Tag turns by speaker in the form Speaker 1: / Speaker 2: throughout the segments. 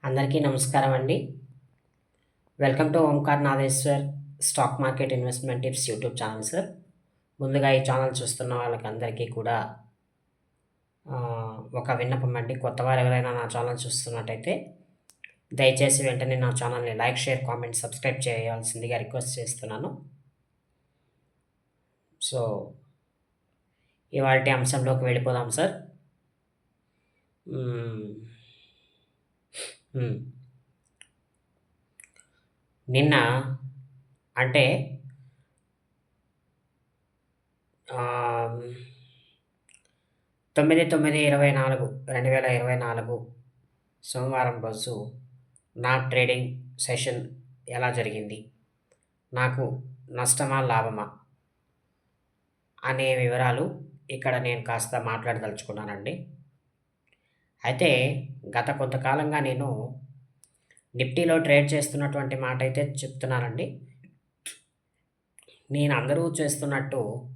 Speaker 1: అందరికీ నమస్కారం అండి. Welcome to Omkar Nageshwar stock market investment tips YouTube channel sir. ముందుగా ఈ ఛానల్ చూస్తున్న వాళ్ళకందరికీ కూడా ఒక విన్నపం అండి. కొత్తవారు ఎవరైనా నా ఛానల్ చూస్తున్నట్టయితే దయచేసి వెంటనే నా ఛానల్ని లైక్, షేర్, కామెంట్, సబ్స్క్రైబ్ చేయాల్సిందిగా రిక్వెస్ట్ చేస్తున్నాను. సో, ఇవాల్టి అంశంలోకి వెళ్ళిపోదాం సార్. హ్మ్. హ్మ్. నిన్న అంటే ఆహ్, 9/9/24 సోమవారం రోజు నా ట్రేడింగ్ సెషన్ ఎలా జరిగింది? నాకు నష్టమా? లాభమా? అనే వివరాలు ఇక్కడ నేను కాస్త మాట్లాడదలుచుకున్నానండి. అయితే గత కొంతకాలంగా నేను నిఫ్టీలో ట్రేడ్ చేస్తున్నటువంటి మాటైతే చెప్తున్నానండి. నేను అందరూ చేస్తున్నట్టు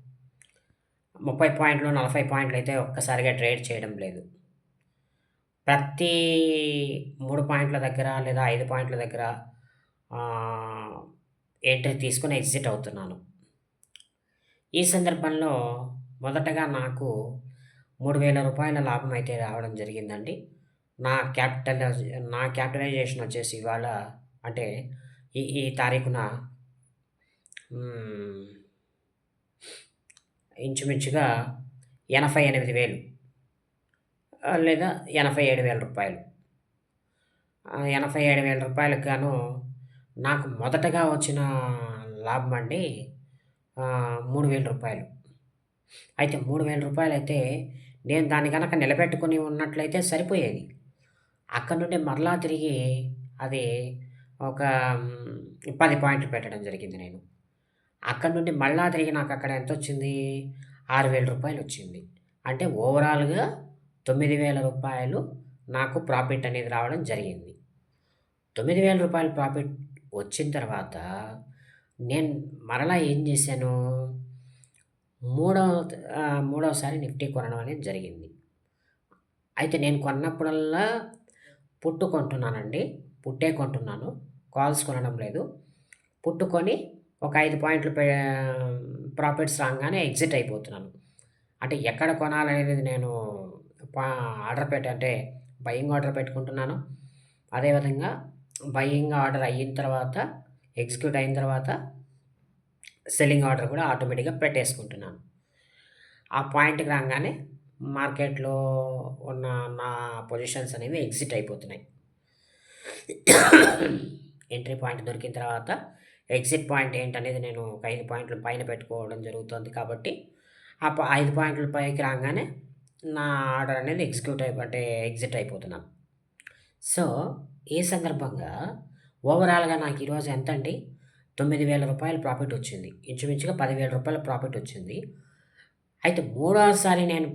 Speaker 1: 30 పాయింట్లు, 40 పాయింట్లయితే ఒక్కసారిగా ట్రేడ్ చేయడం లేదు. ప్రతి 3 పాయింట్ల దగ్గర లేదా 5 పాయింట్ల దగ్గర ఆహ్, ఎంట్రీ తీసుకొని ఎగ్జిట్ అవుతున్నాను. ఈ సందర్భంలో మొదటగా నాకు రూ. 3000 లాభం అయితే రావడం జరిగిందండి. నా క్యాపిటలైజేషన్ వచ్చేసి ఇవాళ అంటే ఈ ఈ తారీఖున హ్మ్. ఇంచుమించుగా 88,000 లేదా రూ. 87,000. రూ. 87,000కి గాను నాకు మొదటగా వచ్చిన లాభం అండి రూ. 3,000. అయితే రూ. 3,000 అయితే నేను దాన్ని గనక నిలబెట్టుకొని ఉన్నట్లయితే సరిపోయేది. అక్కడి నుండి మరలా తిరిగి అది ఒక 10 పాయింట్లు పెట్టడం జరిగింది నేను. అక్కడి నుండి మళ్ళా తిరిగి నాకక్కడ ఎంతొచ్చింది? రూ. 6,000 వచ్చింది. అంటే ఓవరాల్‌గా రూ. 9,000 నాకు ప్రాఫిట్ అనేది రావడం జరిగింది. రూ. 9,000 ప్రాఫిట్ వచ్చిన తర్వాత నేను మరలా ఏం చేశాను? మూడోసారి నిఫ్టీ కొనడం అనేది జరిగింది. అయితే నేను కొన్నప్పుడల్లా పుట్టు కొంటున్నానండి. పుట్టే కొంటున్నాను. కాల్స్ కొనడం లేదు. పుట్టు కొని ఒక 5 పాయింట్లు ప్రాఫిట్స్ రాంగానే ఎగ్జిట్ అయిపోతున్నాను. అంటే ఎక్కడ కొనాలనేది నేను పా ఆర్డర్ అంటే బయింగ్ ఆర్డర్ పెట్టుకుంటున్నాను. అదేవిధంగా బయింగ్ ఆర్డర్ అయిన తర్వాత, ఎగ్జిక్యూట్ అయిన తర్వాత సెల్లింగ్ ఆర్డర్ కూడా ఆటోమేటిక్‌గా పెట్టేసుకుంటున్నాను. ఆ పాయింట్‌కి రాంగానే మార్కెట్‌లో ఉన్న నా పొజిషన్స్ అనేవి ఎగ్జిట్ అయిపోతున్నాయి. ఎంట్రీ పాయింట్ దొరికిన తర్వాత ఎగ్జిట్ పాయింట్ ఏంటనేది నేను ఒక 5 పాయింట్లు పైన పెట్టుకోవడం జరుగుతుంది కాబట్టి, 5 పాయింట్ల పైకి రాంగానే నా ఆర్డర్ అనేది అంటే ఎగ్జిట్ అయిపోతున్నాను. సో, ఈ సందర్భంగా ఓవరాల్‌గా నాకు ఈరోజు ఎంతండి? రూ. 9,000 ప్రాఫిట్ వచ్చింది. ఇంచుమించుగా రూ. 10,000 ప్రాఫిట్ వచ్చింది. అయితే మూడోసారి నేను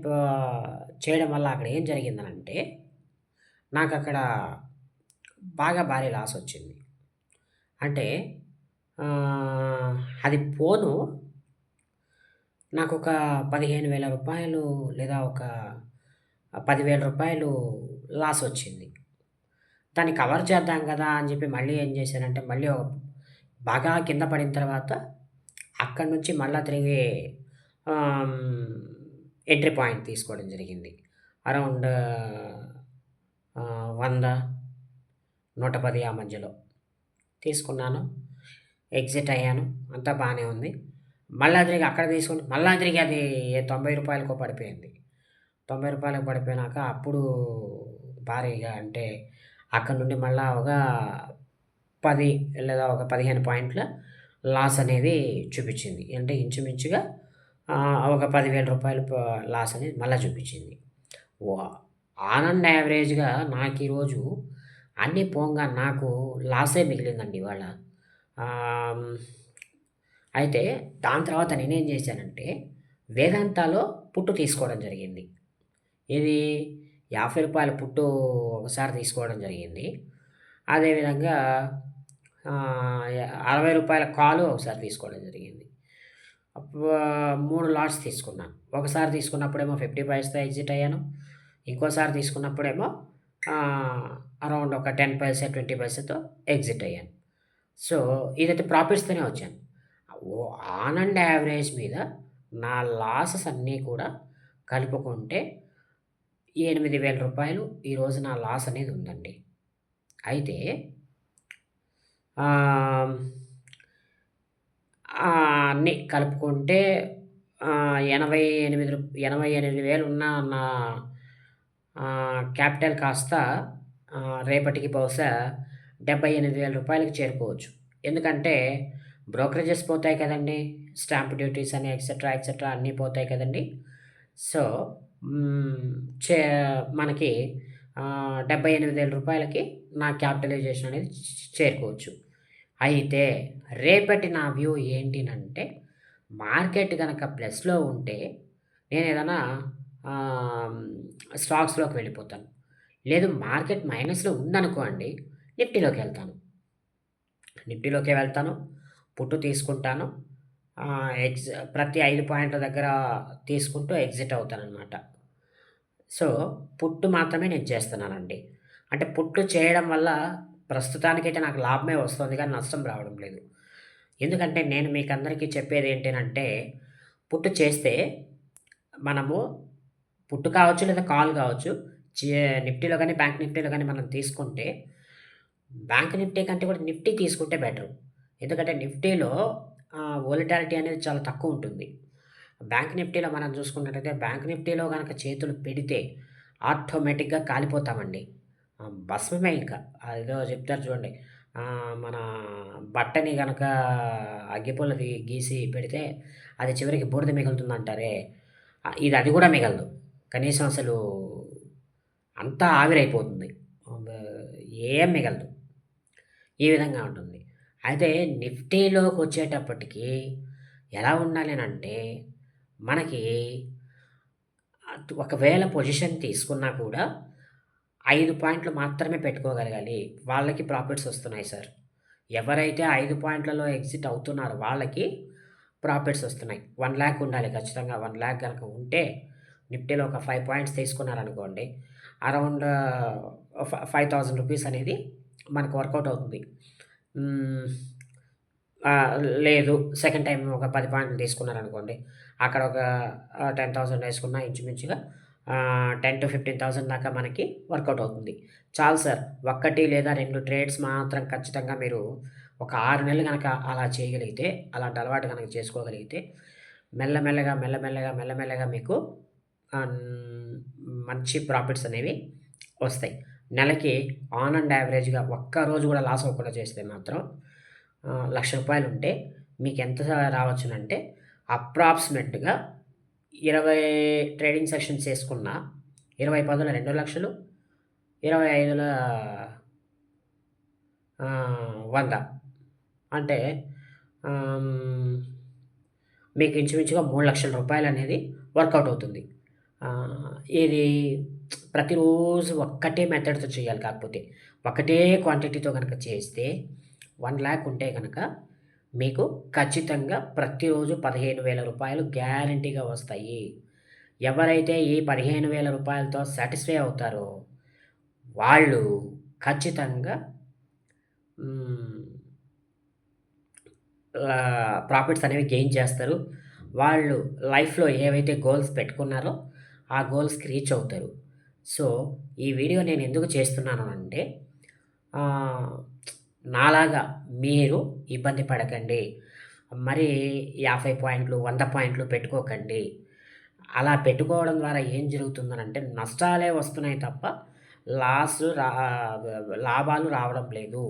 Speaker 1: చేయడం వల్ల అక్కడ ఏం జరిగిందనంటే, నాకక్కడ బాగా భారీ లాస్ వచ్చింది. అంటే అది పోను నాకొక రూ. 15,000 లేదా ఒక రూ. 10,000 లాస్ వచ్చింది. దాన్ని కవర్ చేద్దాం గదా! అని చెప్పి మళ్ళీ ఏం చేశానంటే, మళ్ళీ బాగా కింద పడిన తర్వాత అక్కడి నుంచి మళ్ళా తిరిగి ఆహ్, ఎంట్రీ పాయింట్ తీసుకోవడం జరిగింది. అరౌండ్ 100, 110 ఆ మధ్యలో తీసుకున్నాను. ఎగ్జిట్ అయ్యాను. అంతా బానే ఉంది. మళ్ళా తిరిగి అక్కడ తీసుకొని మళ్ళా తిరిగి అది రూ. 90కో పడిపోయింది. రూ. 90 పడిపోయినాక అప్పుడు భారీగా అంటే అక్కడి నుండి మళ్ళా ఒక 10 లేదా ఒక 15 పాయింట్ల లాస్ అనేది చూపిచ్చింది. అంటే ఇంచుమించుగా ఒక రూ. 10,000 లాస్ అనేది మళ్ళా చూపిచ్చింది. ఆన్ అండ్ యావరేజ్‌గా నాకీరోజు అన్నీ పోంగా నాకు లాసే మిగిలిందండి ఇవాళ. ఆహ్, అయితే దాని తర్వాత నేనేం చేశానంటే, వేదాంతాలో పుట్టు తీసుకోవడం జరిగింది. ఇది రూ. 50 పుట్టు ఒకసారి తీసుకోవడం జరిగింది. అదేవిధంగా రూ. 60 కాలు ఒకసారి తీసుకోవడం జరిగింది. 3 లాట్స్ తీసుకున్నాను. ఒకసారి తీసుకున్నప్పుడేమో 50 పైస్‌తో ఎగ్జిట్ అయ్యాను. ఇంకోసారి తీసుకున్నప్పుడేమో అరౌండ్ ఒక 10 పైసే, 20 పైసేతో ఎగ్జిట్ అయ్యాను. సో, ఇదైతే ప్రాఫిట్స్‌తోనే వచ్చాను. ఆన్ అండ్ యావరేజ్ మీద నా లాసెస్ అన్నీ కూడా కలుపుకుంటే రూ. 8,000 ఈరోజు నా లాస్ అనేది ఉందండి. అయితే ఆహ్, అన్నీ కలుపుకుంటే 88,000 ఉన్న నా క్యాపిటల్ కాస్త రేపటికి బహుశా రూ. 78,000కి చేరుకోవచ్చు. ఎందుకంటే బ్రోకరేజెస్ పోతాయి కదండీ! స్టాంప్ డ్యూటీస్ అని ఎక్సెట్రా, ఎక్సెట్రా అన్నీ పోతాయి కదండీ! సో, హ్మ్. చే మనకి రూ. 78,000కి నా క్యాపిటలైజేషన్ అనేది చేరుకోవచ్చు. అయితే రేపటి నా వ్యూ ఏంటినంటే, మార్కెట్ గనక ప్లస్‌లో ఉంటే నేనేదైనా ఆహ్, స్టాక్స్‌లోకి వెళ్ళిపోతాను. లేదు మార్కెట్ మైనస్‌లో ఉందనుకోండి, నిఫ్టీలోకెళ్తాను. నిఫ్టీలోకే వెళ్తాను. పుట్టు తీసుకుంటాను. ప్రతి 5 పాయింట్ల దగ్గర తీసుకుంటూ ఎగ్జిట్ అవుతాననమాట. సో, పుట్టు మాత్రమే నేను చేస్తున్నానండి. అంటే పుట్టు చేయడం వల్ల ప్రస్తుతానికైతే నాకు లాభమే వస్తుంది గానీ నష్టం రావడం లేదు. ఎందుకంటే నేను మీకందరికీ చెప్పేదేంటినంటే, పుట్టు చేస్తే మనము పుట్టు కావచ్చు లేదా కాల్ కావచ్చు. నిఫ్టీలో గాని, బ్యాంక్ నిఫ్టీలో గాని మనం తీసుకుంటే, బ్యాంక్ నిఫ్టీ కంటే కూడా నిఫ్టీ తీసుకుంటే బెటరు. ఎందుకంటే నిఫ్టీలో వోలటాలిటీ అనేది చాలా తక్కువుంటుంది. బ్యాంక్ నిఫ్టీలో మనం చూసుకున్నట్టయితే, బ్యాంక్ నిఫ్టీలో గనక చేతులు పెడితే ఆటోమేటిక్‌గా కాలిపోతామండి. భస్మమే ఇంక. అదేదో చెప్తారు చూడండి. మన బట్టని గనక అగ్గిపుల్లది గీసి పెడితే, అది చివరికి బూడిద మిగులుతుందంటారే, ఇది అది గూడా మిగలదు. కనీసం అసలు అంతా ఆవిరైపోతుంది. బ ఏం మిగలదు. ఈ విధంగా ఉంటుంది. అయితే నిఫ్టీలోకొచ్చేటప్పటికి ఎలా ఉండాలనంటే, మనకి ఒకవేళ పొజిషన్ తీసుకున్నా కూడా 5 పాయింట్లు మాత్రమే పెట్టుకోగలగాలి. వాళ్ళకి ప్రాఫిట్స్ ఒస్తున్నాయి సార్. ఎవరైతే 5 పాయింట్లలో ఎగ్జిట్ అవుతున్నారో వాళ్ళకి ప్రాఫిట్స్ ఒస్తున్నాయి. 1,00,000 ఉండాలి ఖచ్చితంగా. 1,00,000 గనక ఉంటే నిఫ్టీలో ఒక 5 పాయింట్స్ తీసుకున్నారనుకోండి. అరౌండ్ 5,000 రూపీస్ అనేది మనకు వర్కౌట్ అవుతుంది. హ్మ్. లేదు సెకండ్ టైమ్ ఒక 10 పాయింట్లు తీసుకున్నారనుకోండి. అక్కడ ఒక 10,000 ఏసుకున్నా ఇంచుమించుగా 10,000-15,000 దాకా మనకి వర్కౌట్ అవుతుంది. చాలు సార్. 1 లేదా 2 ట్రేడ్స్ మాత్రం ఖచ్చితంగా మీరు ఒక 6 నెలలు గనక అలా చేయగలిగితే, అలాంటి అలవాటు గనక చేసుకోగలిగితే, మెల్లమెల్లగా, మెల్లమెల్లగా, మెల్లమెల్లగా మీకు మంచి ప్రాఫిట్స్ అనేవి వస్తాయి. నెలకి ఆన్ అండ్ యావరేజ్‌గా ఒక్క రోజు గూడా లాస్ అవ్వకుండా చేస్తే మాత్రం రూ. 1,00,000 ఉంటే మీకెంత రావచ్చునంటే అప్రాక్సిమేట్‌గా 20 ట్రేడింగ్ సెషన్స్ యేసుకున్నా 20 పదుల 2,00,000 25ల 100 అంటే ఆహ్, మీకు ఇంచుమించుగా రూ. 3,00,000 అనేది వర్కౌట్ అవుతుంది. ఆహ్, ఇది ప్రతిరోజు ఒక్కటే మెథడ్‌తో చేయాలి కాకపోతే. ఒకటే క్వాంటిటీతో గనక చేస్తే 1,00,000 ఉంటే గనక మీకు ఖచ్చితంగా ప్రతిరోజు రూ. 15,000 గ్యారంటీగా వస్తాయి. ఎవరైతే ఈ రూ. 15,000తో సాటిస్ఫై అవుతారో వాళ్ళు ఖచ్చితంగా హ్మ్. ప్రాఫిట్స్ అనేవి గెయిన్ చేస్తారు. వాళ్ళు లైఫ్‌లో ఏవైతే గోల్స్ పెట్టుకున్నారో, ఆ గోల్స్‌కి రీచ్ అవుతారు. సో, ఈ వీడియో నేనెందుకు చేస్తున్నాను అంటే, ఆహ్, నాలాగా మీరు ఇబ్బంది పడకండి. మరీ 50 పాయింట్లు, 100 పాయింట్లు పెట్టుకోకండి. అలా పెట్టుకోవడం ద్వారా ఏం జరుగుతుందనంటే, నష్టాలే వస్తున్నాయి తప్ప, లాసు రా లాభాలు రావడం లేదు.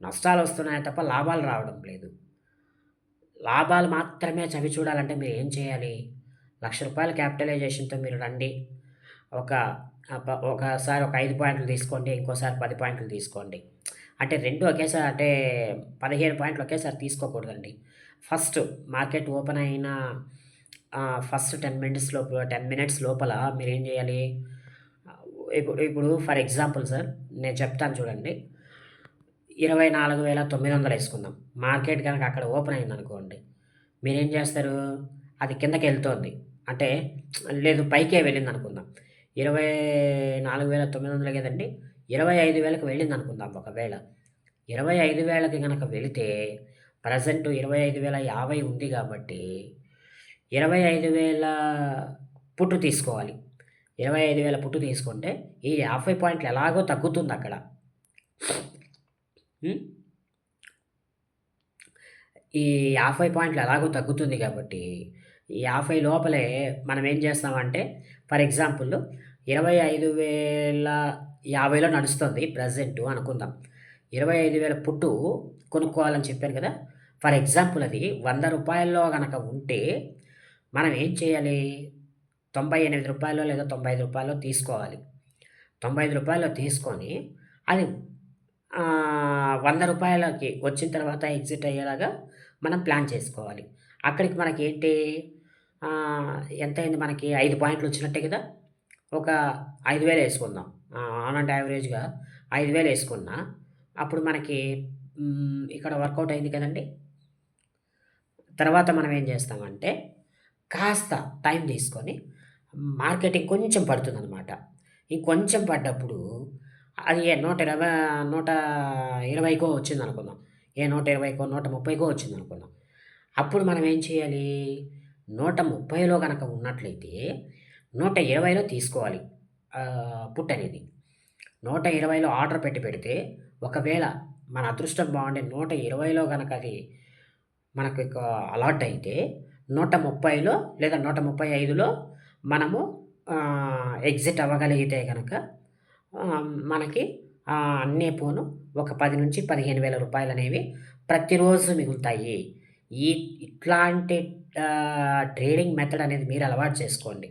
Speaker 1: నష్టాలొస్తున్నాయి తప్ప లాభాలు రావడం లేదు. లాభాలు మాత్రమే చవిచూడాలంటే మీరేం చేయాలి? రూ. 1,00,000 క్యాపిటలైజేషన్‌తో మీరు రండి. ఒక ఒకసారి ఒక 5 పాయింట్లు తీసుకోండి. ఇంకోసారి 10 పాయింట్లు తీసుకోండి. అంటే 2 ఒకేసారి అంటే 15 పాయింట్లు ఒకేసారి తీసుకోకూడదండి. ఫస్ట్ మార్కెట్ ఓపెన్ అయిన ఫస్ట్ 10 మినిట్స్ లోపల మీరేం జేయాలి? ఆహ్, ఇప్పుడు ఇప్పుడు ఫర్ ఎగ్జాంపుల్ సార్ నేను చెప్తాను చూడండి. 24,900 యేసుకుందాం. మార్కెట్ గనక అక్కడ ఓపెన్ అయిందనుకోండి. మీరేం జేస్తారు? అది కిందకెళ్తోంది. అంటే లేదు పైకే వెళ్ళిందనుకుందాం. 24,900 కదండీ! 25,000కి వెళ్ళిందనుకుందాం ఒకవేళ. 25,000కి గనక వెళితే ప్రెజెంట్ 25,050 ఉంది గాబట్టి 25,000 పుట్టు తీసుకోవాలి. 25,000 పుట్టు తీసుకుంటే ఈ 50 పాయింట్లు ఎలాగో తగ్గుతుందక్కడ. హ్మ్. ఈ 50 పాయింట్లు ఎలాగో తగ్గుతుంది గాబట్టి, ఈ 50 లోపలే మనం ఏం చేస్తామంటే ఫర్ ఎగ్జాంపుల్ 25,050లో నడుస్తుంది ప్రెజెంటు అనుకుందాం. 25,000 పుట్టు కొనుక్కోవాలని చెప్పాను కదా! ఫర్ ఎగ్జాంపుల్ అది రూ. 100 గనక ఉంటే మనం ఏం చేయాలి? రూ. 98 లేదా రూ. 95 తీసుకోవాలి. రూ. 95 తీసుకొని అది రూ. 100కి వచ్చిన తర్వాత ఎగ్జిట్ అయ్యేలాగా మనం ప్లాన్ చేసుకోవాలి. అక్కడికి మనకేంటి ఎంతయింది మనకి 5 పాయింట్లు వచ్చినట్టే కదా! ఒక 5,000 యేసుకుందాం. ఆన్ అండ్ యావరేజ్‌గా 5,000 యేసుకున్నా అప్పుడు మనకి ఇక్కడ వర్కౌట్ అయింది కదండీ! తర్వాత మనం ఏం చేస్తామంటే కాస్త టైం తీసుకొని మార్కెట్ ఇంకొంచెం పడుతుందనమాట. ఇంకొంచెం పడ్డప్పుడు అది 120కో వచ్చిందనుకుందాం. 120కో, 130కో వచ్చిందనుకుందాం. అప్పుడు మనం ఏం చేయాలి? 130లో గనక ఉన్నట్లయితే 120లో తీసుకోవాలి పుట్ అనేది. 120లో ఆర్డర్ పెడితే ఒకవేళ మన అదృష్టం బావుండి 120లో గనక అది మనకు అలాట్ అయితే 130లో లేదా 135లో మనము ఎగ్జిట్ అవ్వగలిగితే గనక మనకి అన్నీ పోను ఒక 10,000-15,000 రూపాయలనేవి ప్రతిరోజు మిగులుతాయి. ఇట్లాంటి ట్రేడింగ్ మెథడ్ అనేది మీరు అలవాటు చేసుకోండి.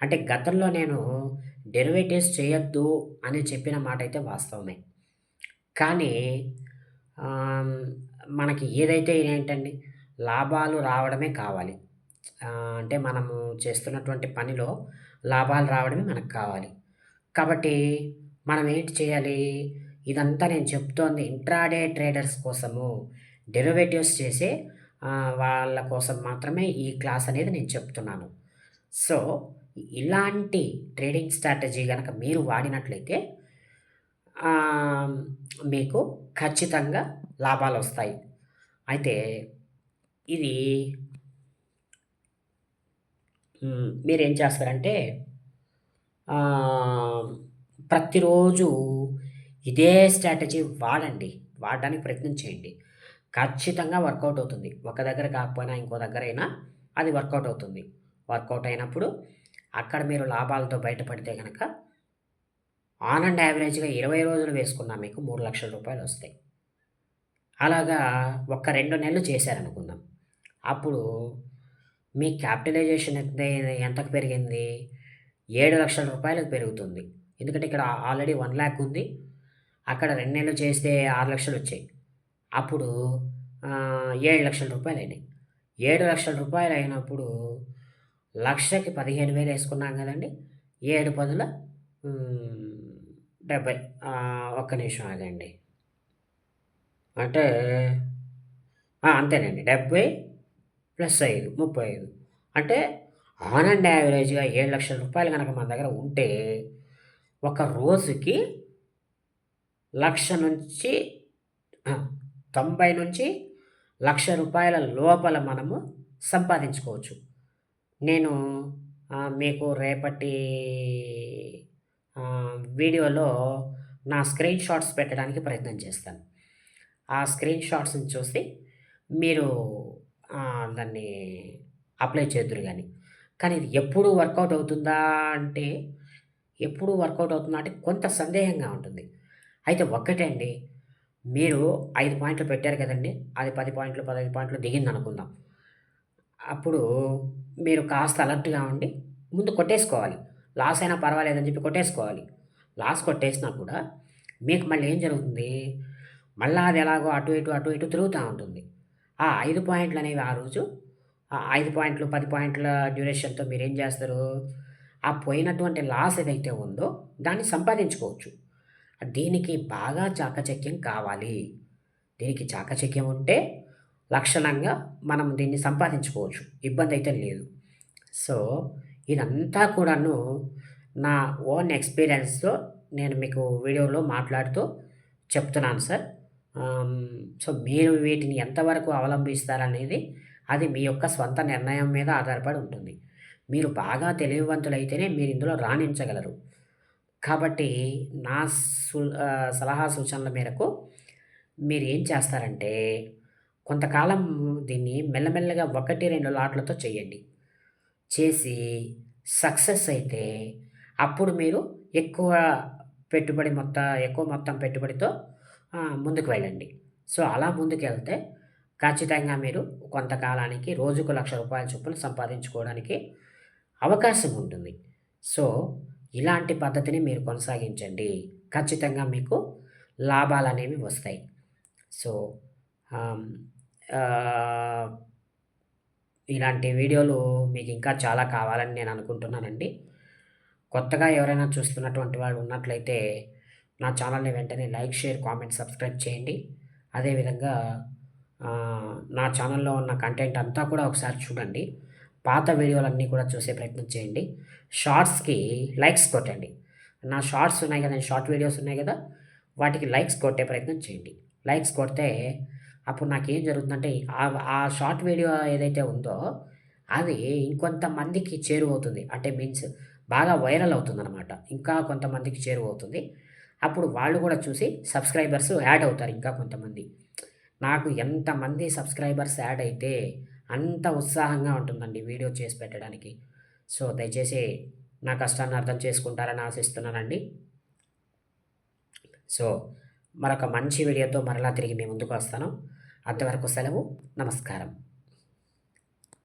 Speaker 1: అంటే గతంలో నేను డెరివేటివ్స్ చేయొద్దు అని చెప్పిన మాటైతే వాస్తవమే. కానీ మనకి ఏదైతే ఏంటండి లాభాలు రావడమే కావాలి. అంటే మనము చేస్తున్నటువంటి పనిలో లాభాలు రావడమే మనకు కావాలి. కాబట్టి మనం ఏంటి చేయాలి? ఇదంతా నేను చెప్తోంది ఇంట్రాడే ట్రేడర్స్ కోసము. డెరివేటివ్స్ చేసే వాళ్ళ కోసం మాత్రమే ఈ క్లాస్ అనేది నేను చెప్తున్నాను. సో, ఇలాంటి ట్రేడింగ్ స్ట్రాటజీ గనక మీరు వాడినట్లయితే మీకు ఖచ్చితంగా లాభాలొస్తాయి. అయితే ఇది మీరేం చేస్తారంటే ప్రతిరోజు ఇదే స్ట్రాటజీ వాడండి. వాడడానికి ప్రయత్నం చేయండి. ఖచ్చితంగా వర్కౌట్ అవుతుంది. ఒక దగ్గర కాకపోయినా ఇంకో దగ్గరైనా అది వర్కౌట్ అవుతుంది. వర్కౌట్ అయినప్పుడు అక్కడ మీరు లాభాలతో బయటపడితే గనక ఆన్ అండ్ యావరేజ్‌గా 20 రోజులు వేసుకున్నా మీకు రూ. 3,00,000 వస్తాయి. అలాగా ఒక 2 నెలలు చేశారనుకుందాం. అప్పుడు మీ క్యాపిటలైజేషన్ ఎంతకు పెరిగింది? రూ. 7,00,000 పెరుగుతుంది. ఎందుకంటే ఇక్కడ ఆల్రెడీ 1,00,000 ఉంది. అక్కడ 2 నెలలు చేస్తే 6,00,000 వచ్చాయి. అప్పుడు రూ. 7,00,000 అయినాయి. రూ. 7,00,000 అయినప్పుడు లక్షకి 15,000 యేసుకున్నాం గదండీ! 7 పదుల 70 ఒక్క నిమిషం ఆగండి. అంటే అంతేనండి. 70 ప్లస్ 5 35 అంటే ఆన్ అండ్ యావరేజ్‌గా రూ. 7,00,000 గనక మన దగ్గర ఉంటే ఒక రోజుకి 1,00,000 నుంచి 90,000-1,00,000 లోపల మనము సంపాదించుకోవచ్చు. నేను మీకు రేపటి వీడియోలో నా స్క్రీన్ షాట్స్ పెట్టడానికి ప్రయత్నం చేస్తాను. ఆ స్క్రీన్ షాట్స్‌ని చూసి మీరు దాన్ని అప్లై చేద్దురు గాని. కానీ ఇది ఎప్పుడు వర్కౌట్ అవుతుందా అంటే, ఎప్పుడు వర్కౌట్ అవుతుందా అంటే కొంత సందేహంగా ఉంటుంది. అయితే ఒక్కటే అండి, మీరు 5 పాయింట్లు పెట్టారు కదండీ! అది 10 పాయింట్లు, 15 పాయింట్లు దిగిందనుకుందాం. అప్పుడు మీరు కాస్త అలర్ట్‌గా ఉండి ముందు కొట్టేసుకోవాలి. లాస్ అయినా పర్వాలేదని చెప్పి కొట్టేసుకోవాలి. లాస్ కొట్టేసినా కూడా మీకు మళ్ళీ ఏం జరుగుతుంది? మళ్ళా అది ఎలాగో అటు ఇటు, అటు ఇటు తిరుగుతా ఉంటుంది. ఆ 5 పాయింట్లనేవి ఆ రోజు 5 పాయింట్లు, 10 పాయింట్ల డ్యూరేషన్‌తో మీరేం చేస్తారు? ఆ పోయినటువంటి లాస్ ఏదైతే ఉందో దాన్ని సంపాదించుకోవచ్చు. దీనికి బాగా చాకచక్యం కావాలి. దీనికి చాకచక్యం ఉంటే లక్షణంగా మనం దీన్ని సంపాదించుకోవచ్చు. ఇబ్బందయితే లేదు. సో, ఇదంతా కూడాను నా ఓన్ ఎక్స్‌పీరియన్స్‌తో నేను మీకు వీడియోలో మాట్లాడుతూ చెప్తున్నాను సార్. ఆహ్, సో, మీరు వీటిని ఎంతవరకు అవలంబిస్తారనేది అది మీ యొక్క స్వంత నిర్ణయం మీద ఆధారపడి ఉంటుంది. మీరు బాగా తెలివివంతులైతేనే మీరు ఇందులో రాణించగలరు. కాబట్టి నా సలహా సూచనల మేరకు మీరేం చేస్తారంటే, కొంతకాలం దీన్ని మెల్లమెల్లగా 1, 2 లాట్లతో చేయండి. చేసి సక్సెస్ అయితే అప్పుడు మీరు ఎక్కువ ఎక్కువ మొత్తం పెట్టుబడితో ముందుకు వెళ్ళండి. సో, అలా ముందుకెళ్తే ఖచ్చితంగా మీరు కొంతకాలానికి రోజుకు రూ. 1,00,000 చొప్పున సంపాదించుకోవడానికి అవకాశం ఉంటుంది. సో, ఇలాంటి పద్ధతిని మీరు కొనసాగించండి. ఖచ్చితంగా మీకు లాభాలనేవి వస్తాయి. సో, ఆహ్, ఆహ్, ఇలాంటి వీడియోలు మీకింకా చాలా కావాలని నేను అనుకుంటున్నానండి. కొత్తగా ఎవరైనా చూస్తున్నటువంటి వాళ్ళు ఉన్నట్లయితే నా ఛానల్‌ని వెంటనే లైక్, షేర్, కామెంట్, సబ్స్క్రైబ్ చేయండి. అదేవిధంగా నా ఛానల్‌లో ఉన్న కంటెంట్ అంతా కూడా ఒకసారి చూడండి. పాత వీడియోలన్నీ కూడా చూసే ప్రయత్నం చేయండి. షార్ట్స్‌కి లైక్స్ కొట్టండి. నా షార్ట్స్ ఉన్నాయి గదా! షార్ట్ వీడియోస్ ఉన్నాయి గదా! వాటికి లైక్స్ కొట్టే ప్రయత్నం చేయండి. లైక్స్ కొడితే అప్పుడు నాకేం జరుగుతుందంటే ఆ షార్ట్ వీడియో ఏదైతే ఉందో అది ఇంకొంతమందికి చేరువవుతుంది. అంటే మీన్స్ బాగా వైరల్ అవుతుందనమాట. ఇంకా కొంతమందికి చేరువవుతుంది. అప్పుడు వాళ్ళు గూడా చూసి సబ్‌స్క్రైబర్స్ యాడ్ అవుతారు ఇంకా కొంతమంది. నాకు ఎంతమంది సబ్‌స్క్రైబర్స్ యాడ్ అయితే అంత ఉత్సాహంగా ఉంటుందండి వీడియో చేసి పెట్టడానికి. సో, దయచేసి నా కష్టాన్ని అర్థం చేసుకుంటారని ఆశిస్తున్నానండి. సో, మరొక మంచి వీడియోతో మరలా తిరిగి మీ ముందుకు వస్తాను. అంతవరకు సెలవు. నమస్కారం.